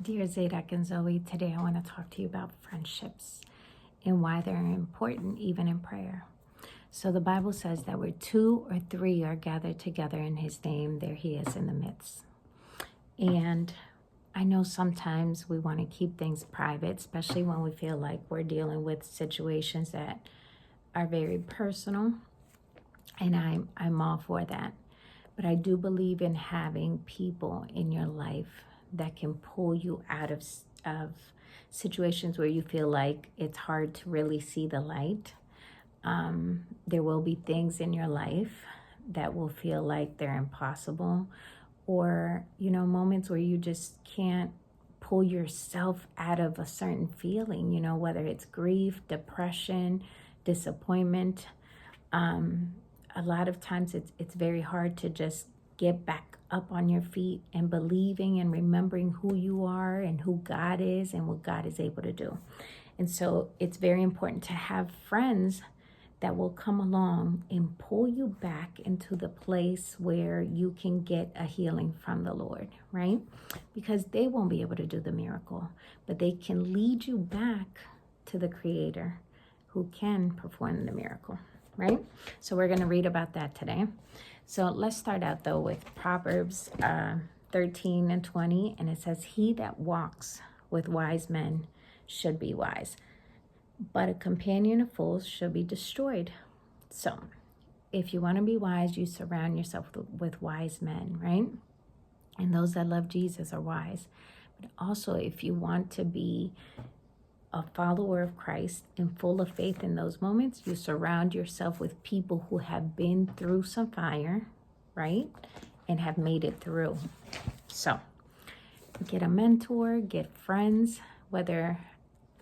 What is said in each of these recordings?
Dear Zadok and Zoe, today I want to talk to you about friendships and why they're important even in prayer. So the Bible says that where 2 or 3 are gathered together in his name, there he is in the midst. And I know sometimes we want to keep things private, especially when we feel like we're dealing with situations that are very personal. And I'm all for that. But I do believe in having people in your life that can pull you out of situations where you feel like it's hard to really see the light. There will be things in your life that will feel like they're impossible, or, moments where you just can't pull yourself out of a certain feeling, whether it's grief, depression, disappointment. A lot of times it's very hard to just get back up on your feet and believing and remembering who you are and who God is and what God is able to do. And so it's very important to have friends that will come along and pull you back into the place where you can get a healing from the Lord, right? Because they won't be able to do the miracle, but they can lead you back to the Creator who can perform the miracle, right? So we're going to read about that today. So let's start out though with Proverbs 13 and 20. And it says, he that walks with wise men should be wise, but a companion of fools should be destroyed. So if you want to be wise, you surround yourself with wise men, right? And those that love Jesus are wise. But also, if you want to be a follower of Christ and full of faith in those moments, you surround yourself with people who have been through some fire, right? And have made it through. So get a mentor, get friends, whether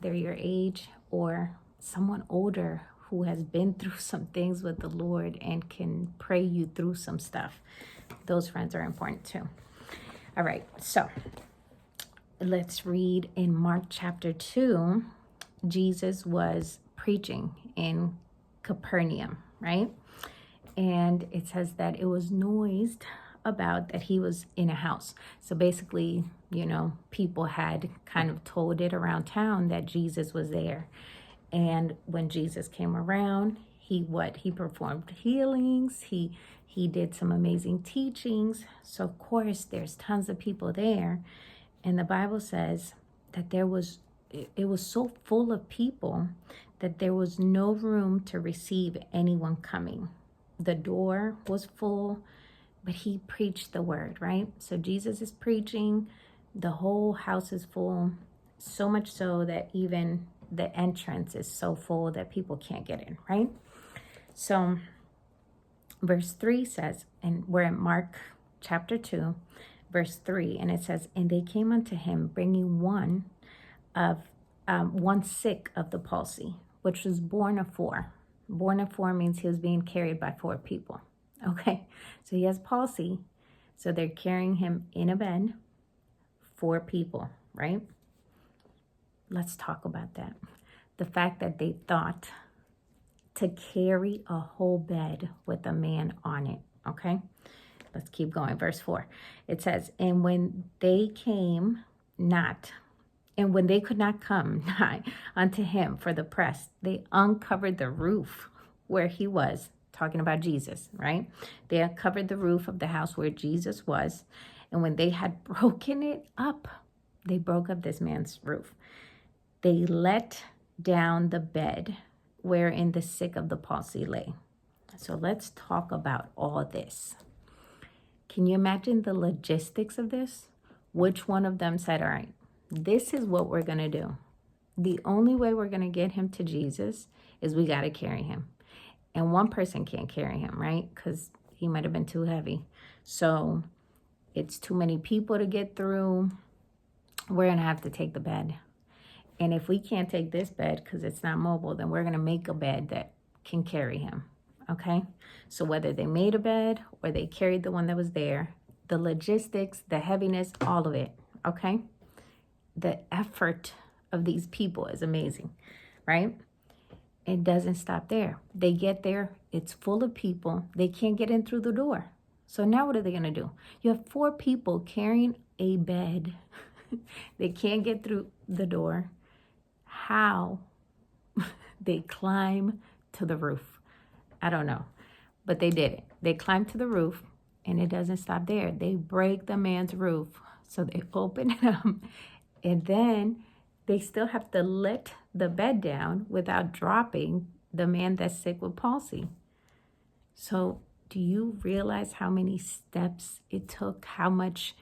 they're your age or someone older who has been through some things with the Lord and can pray you through some stuff. Those friends are important too. All right, so let's read in Mark chapter 2. Jesus was preaching in Capernaum, right? And it says that it was noised about that he was in a house. So basically, people had kind of told it around town that Jesus was there. And when Jesus came around, he performed healings. He did some amazing teachings. So of course, there's tons of people there. And the Bible says that it was so full of people that there was no room to receive anyone coming. The door was full, but he preached the word, right? So Jesus is preaching, the whole house is full, so much so that even the entrance is so full that people can't get in, right? So verse 3 says, and we're in Mark chapter 2, verse 3, and it says, and they came unto him, bringing one sick of the palsy, which was born of 4. Born of 4 means he was being carried by 4 people. Okay, so he has palsy, so they're carrying him in a bed, 4 people, right? Let's talk about that. The fact that they thought to carry a whole bed with a man on it, okay? Let's keep going. Verse 4. It says, and when they could not come nigh unto him for the press, they uncovered the roof where he was, talking about Jesus, right? They uncovered the roof of the house where Jesus was. And when they had broken it up, they broke up this man's roof. They let down the bed wherein the sick of the palsy lay. So let's talk about all this. Can you imagine the logistics of this? Which one of them said, all right, this is what we're going to do. The only way we're going to get him to Jesus is we got to carry him. And one person can't carry him, right? Because he might have been too heavy. So it's too many people to get through. We're going to have to take the bed. And if we can't take this bed because it's not mobile, then we're going to make a bed that can carry him. Okay? So whether they made a bed or they carried the one that was there, the logistics, the heaviness, all of it. Okay? The effort of these people is amazing, right? It doesn't stop there. They get there, it's full of people. They can't get in through the door. So now what are they going to do? You have 4 people carrying a bed They can't get through the door. How? They climb to the roof. I don't know, but they did it. They climbed to the roof, and it doesn't stop there. They break the man's roof. So they open it up, and then they still have to let the bed down without dropping the man that's sick with palsy. So do you realize how many steps it took, how much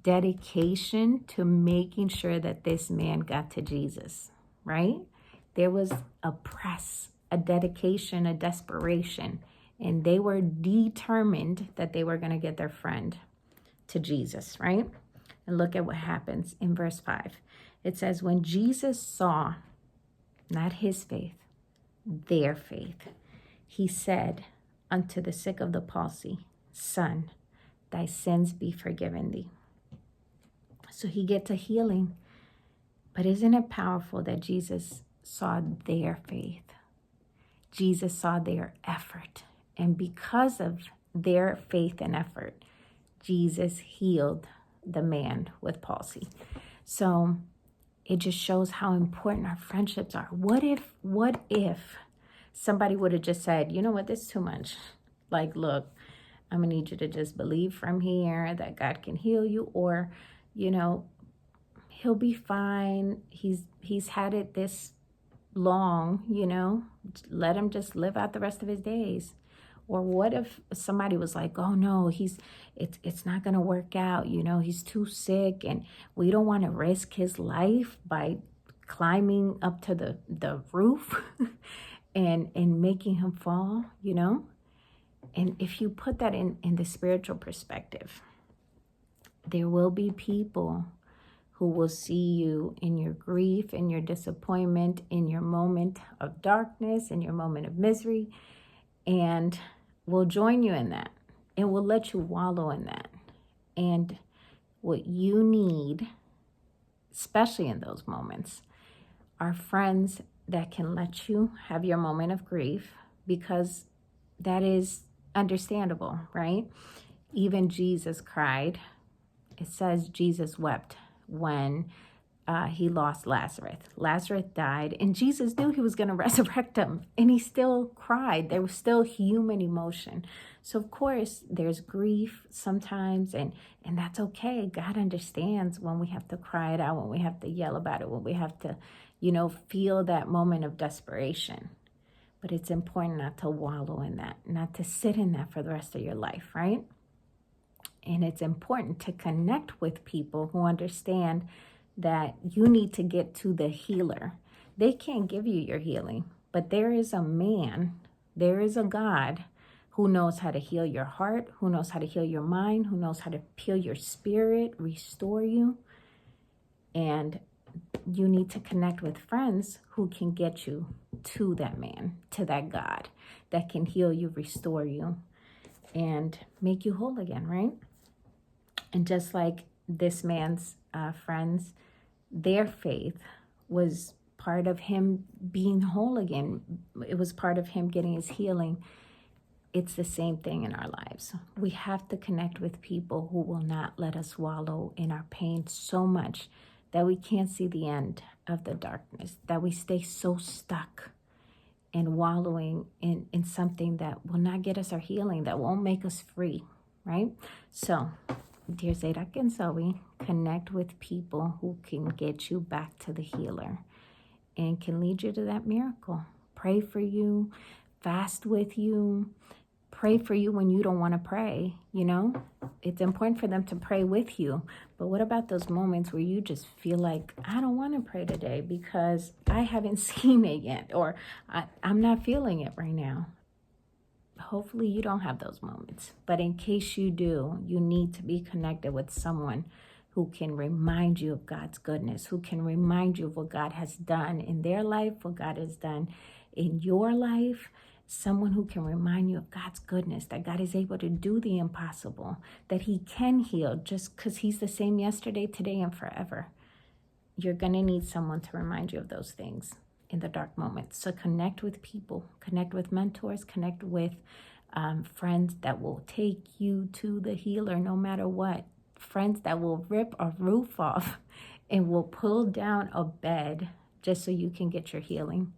dedication to making sure that this man got to Jesus, right? There was a press, a dedication, a desperation, and they were determined that they were going to get their friend to Jesus, right? And look at what happens in verse 5. It says, when Jesus saw, not his faith, their faith, he said unto the sick of the palsy, Son, thy sins be forgiven thee. So he gets a healing. But isn't it powerful that Jesus saw their faith? Jesus saw their effort. And because of their faith and effort, Jesus healed the man with palsy. So it just shows how important our friendships are. What if somebody would have just said, you know what, this is too much. Like, look, I'm going to need you to just believe from here that God can heal you, or, you know, he'll be fine. He's had it this long, you know, let him just live out the rest of his days. Or what if somebody was like, oh no, it's not going to work out. You know, he's too sick and we don't want to risk his life by climbing up to the roof and making him fall, you know? And if you put that in the spiritual perspective, there will be people who will see you in your grief, in your disappointment, in your moment of darkness, in your moment of misery, and will join you in that and will let you wallow in that. And what you need, especially in those moments, are friends that can let you have your moment of grief, because that is understandable, right? Even Jesus cried. It says Jesus wept when he lost Lazarus. Lazarus died, and Jesus knew he was going to resurrect him, and he still cried. There was still human emotion. So of course there's grief sometimes, and that's okay. God understands when we have to cry it out, when we have to yell about it, when we have to, you know, feel that moment of desperation. But it's important not to wallow in that, not to sit in that for the rest of your life, right? And it's important to connect with people who understand that you need to get to the healer. They can't give you your healing, but there is a man, there is a God who knows how to heal your heart, who knows how to heal your mind, who knows how to heal your spirit, restore you. And you need to connect with friends who can get you to that man, to that God that can heal you, restore you, and make you whole again, right? And just like this man's friends, their faith was part of him being whole again. It was part of him getting his healing. It's the same thing in our lives. We have to connect with people who will not let us wallow in our pain so much that we can't see the end of the darkness, that we stay so stuck and wallowing in something that will not get us our healing, that won't make us free, right? So, dear Zadok and Zoe, connect with people who can get you back to the healer and can lead you to that miracle. Pray for you, fast with you, pray for you when you don't want to pray, you know? It's important for them to pray with you. But what about those moments where you just feel like, I don't want to pray today because I haven't seen it yet, or I'm not feeling it right now? Hopefully you don't have those moments. But in case you do, you need to be connected with someone who can remind you of God's goodness, who can remind you of what God has done in their life, what God has done in your life. Someone who can remind you of God's goodness, that God is able to do the impossible, that he can heal just because he's the same yesterday, today, and forever. You're going to need someone to remind you of those things in the dark moments. So connect with people, connect with mentors, connect with friends that will take you to the healer no matter what. Friends that will rip a roof off and will pull down a bed just so you can get your healing.